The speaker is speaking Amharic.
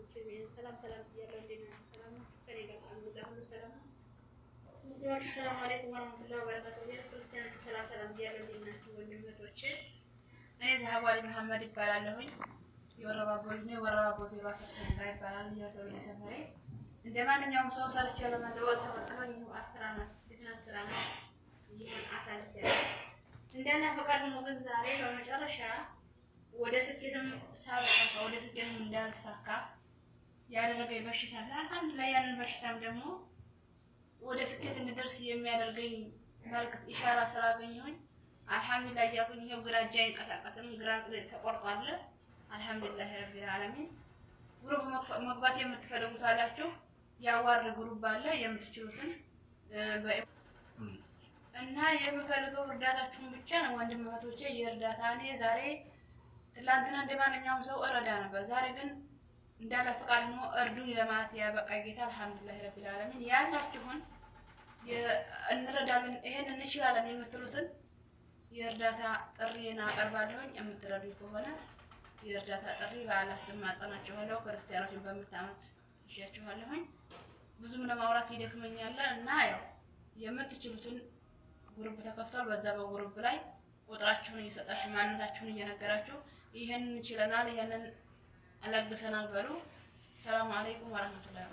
ሰላም ሰላም እያለሁ እንዴት ናችሁ? ሰላም ነው? ከኔ ጋር አልሐምዱሊላህ ሁሉ ሰላም ነው። ሙስሊሞች ሰላም አለይኩም ወራህመቱላሂ ወበረካቱሁ። ክርስቲያኖች ሰላም ሰላም እያለሁ እንዴት ናችሁ? ወንድሞቼ እኔ ዘሀባሪ መሐመድ ይባላለሁኝ። የወረባቦ ልጅ ነው። የወረባቦ 010 ይባላል የተወለደ ሰፈሬ። እንደ ማንኛውም ሰው ሰርቼ ለመለወጥ ተመጣጣኝ 10 ዓመት ድፍን 10 ዓመት ይሄን አሳልፌያለሁ። እንደና ፈቃድ ነው። ግን ዛሬ በመጨረሻ ወደ ስኬትም ሳልሳካ ወደ ስኬትም እንዳልሳካ ያደረገኝ በሽታ አለ። አልሐምዱሊላህ ያንን በሽታም ደግሞ ወደ ስኬት እንድደርስ የሚያደርገኝ መልዕክት ኢሻራ ስላገኘሁኝ አልሐምዱሊላህ እያልኩኝ ይኸው ግራ እጄ አይንቀሳቀስም። ግራ ተቆርጧል። አልሐምዱሊላህ ረቢል ዓለሚን። ግሩፕ መግባት የምትፈልጉት አላችሁ፣ ያዋር ግሩፕ አለ የምትችሉትን እና የምፈልገው እርዳታችሁን ብቻ ነው ወንድም እህቶቼ። የእርዳታ እኔ ዛሬ ትላንትና እንደማንኛውም ሰው እረዳ ነበር። ዛሬ ግን እንዳለ ፈቃድ ነው እርዱኝ ለማለት ያበቃ ጌታ አልሐምዱሊላህ ረቢል ዓለሚን። ያላችሁን እንረዳለን ይሄን እንችላለን የምትሉትን የእርዳታ ጥሪና አቀርባለሁኝ። የምትረዱኝ ከሆነ የእርዳታ ጥሪ በአላህ ስም ማጸናችኋለሁ። ክርስቲያኖችን በምታመት ይሻችኋለሁኝ። ብዙም ለማውራት ይደክመኛል እና ያው የምትችሉትን ግሩፕ ተከፍቷል። በዛ በግሩፕ ላይ ቁጥራችሁን እየሰጣችሁ ማንነታችሁን እየነገራችሁ ይሄንን እንችለናል ይሄንን አለግሰናል በሉ። ሰላም አለይኩም ወራህመቱላሂ